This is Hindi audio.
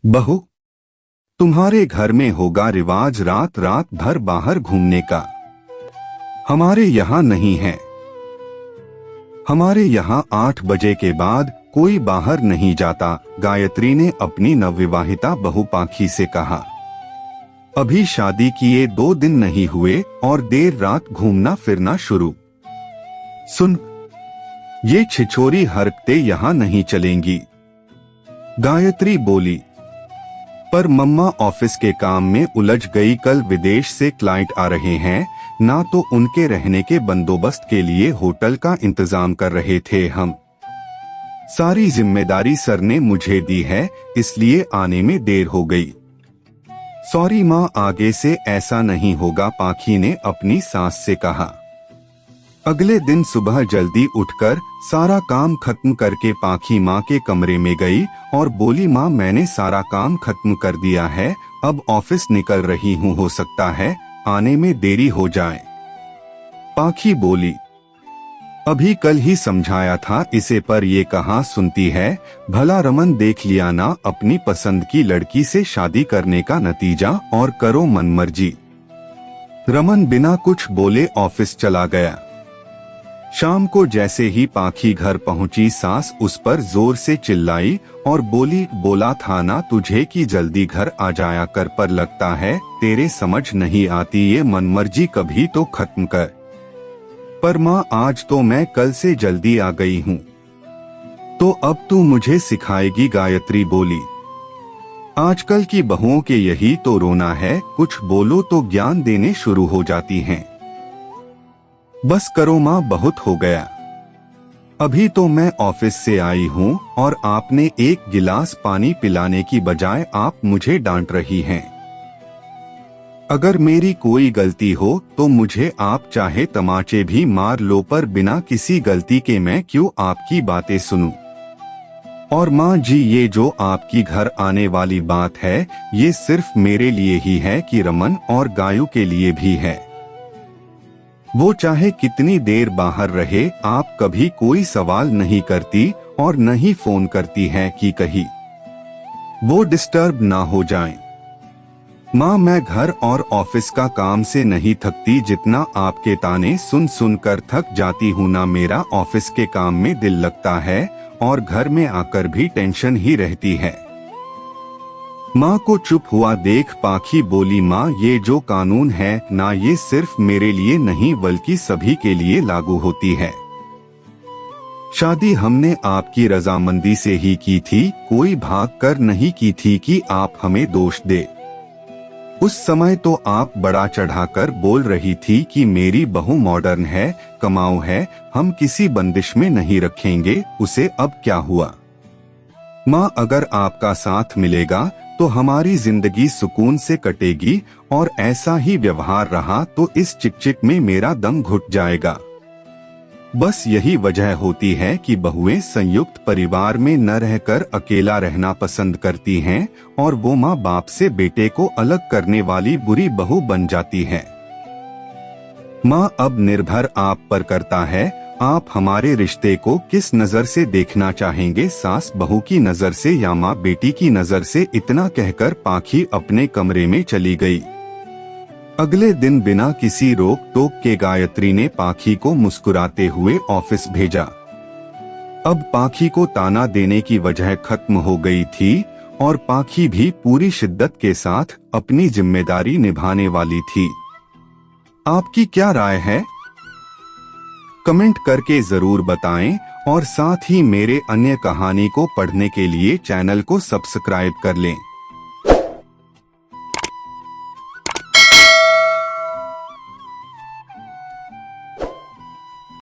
बहू, तुम्हारे घर में होगा रिवाज रात रात भर बाहर घूमने का। हमारे यहाँ नहीं है। हमारे यहाँ 8 बजे के बाद कोई बाहर नहीं जाता, गायत्री ने अपनी नवविवाहिता बहू पाखी से कहा। अभी शादी किए 2 दिन नहीं हुए और देर रात घूमना फिरना शुरू। सुन, ये छिछोरी हरकतें यहाँ नहीं चलेंगी। गायत्री बोली। पर मम्मा ऑफिस के काम में उलझ गई। कल विदेश से क्लाइंट आ रहे हैं, ना तो उनके रहने के बंदोबस्त के लिए होटल का इंतजाम कर रहे थे हम। सारी जिम्मेदारी सर ने मुझे दी है, इसलिए आने में देर हो गई। सॉरी माँ, आगे से ऐसा नहीं होगा, पाखी ने अपनी सास से कहा। अगले दिन सुबह जल्दी उठकर सारा काम खत्म करके पाखी माँ के कमरे में गई और बोली, माँ मैंने सारा काम खत्म कर दिया है, अब ऑफिस निकल रही हूँ, हो सकता है आने में देरी हो जाए। पाखी बोली, अभी कल ही समझाया था इसे, पर ये कहाँ सुनती है। भला रमन देख लिया ना अपनी पसंद की लड़की से शादी करने का नतीजा, और करो मनमर्जी। रमन बिना कुछ बोले ऑफिस चला गया। शाम को जैसे ही पाखी घर पहुंची, सास उस पर जोर से चिल्लाई और बोली, बोला था ना तुझे कि जल्दी घर आ जाया कर, पर लगता है तेरे समझ नहीं आती, ये मनमर्जी कभी तो खत्म कर। पर माँ, आज तो मैं कल से जल्दी आ गई हूँ, तो अब तू मुझे सिखाएगी, गायत्री बोली। आजकल की बहुओं के यही तो रोना है, कुछ बोलो तो ज्ञान देने शुरू हो जाती हैं। बस करो माँ, बहुत हो गया। अभी तो मैं ऑफिस से आई हूँ और आपने एक गिलास पानी पिलाने की बजाय आप मुझे डांट रही हैं। अगर मेरी कोई गलती हो तो मुझे आप चाहे तमाचे भी मार लो, पर बिना किसी गलती के मैं क्यों आपकी बातें सुनूं। और माँ जी, ये जो आपकी घर आने वाली बात है, ये सिर्फ मेरे लिए ही है कि रमन और गायू के लिए भी है। वो चाहे कितनी देर बाहर रहे, आप कभी कोई सवाल नहीं करती और न ही फोन करती हैं कि कहीं वो डिस्टर्ब ना हो जाएं। माँ, मैं घर और ऑफिस का काम से नहीं थकती जितना आपके ताने सुन सुन कर थक जाती हूँ ना। मेरा ऑफिस के काम में दिल लगता है और घर में आकर भी टेंशन ही रहती है। माँ को चुप हुआ देख पाखी बोली, माँ ये जो कानून है ना, ये सिर्फ मेरे लिए नहीं बल्कि सभी के लिए लागू होती है। शादी हमने आपकी रजामंदी से ही की थी, कोई भाग कर नहीं की थी कि आप हमें दोष दे। उस समय तो आप बड़ा चढ़ाकर बोल रही थी कि मेरी बहू मॉडर्न है, कमाऊ है, हम किसी बंदिश में नहीं रखेंगे। उसे अब क्या हुआ? माँ, अगर आपका साथ मिलेगा तो हमारी जिंदगी सुकून से कटेगी, और ऐसा ही व्यवहार रहा तो इस चिकचिक में मेरा दम घुट जाएगा। बस यही वजह होती है कि बहुएं संयुक्त परिवार में न रहकर अकेला रहना पसंद करती हैं, और वो माँ बाप से बेटे को अलग करने वाली बुरी बहू बन जाती है। माँ, अब निर्भर आप पर करता है, आप हमारे रिश्ते को किस नजर से देखना चाहेंगे, सास बहू की नजर से या माँ बेटी की नजर से। इतना कहकर पाखी अपने कमरे में चली गई। अगले दिन बिना किसी रोक टोक के गायत्री ने पाखी को मुस्कुराते हुए ऑफिस भेजा। अब पाखी को ताना देने की वजह खत्म हो गई थी और पाखी भी पूरी शिद्दत के साथ अपनी जिम्मेदारी निभाने वाली थी। आपकी क्या राय है? कमेंट करके जरूर बताएं, और साथ ही मेरे अन्य कहानी को पढ़ने के लिए चैनल को सब्सक्राइब कर लें।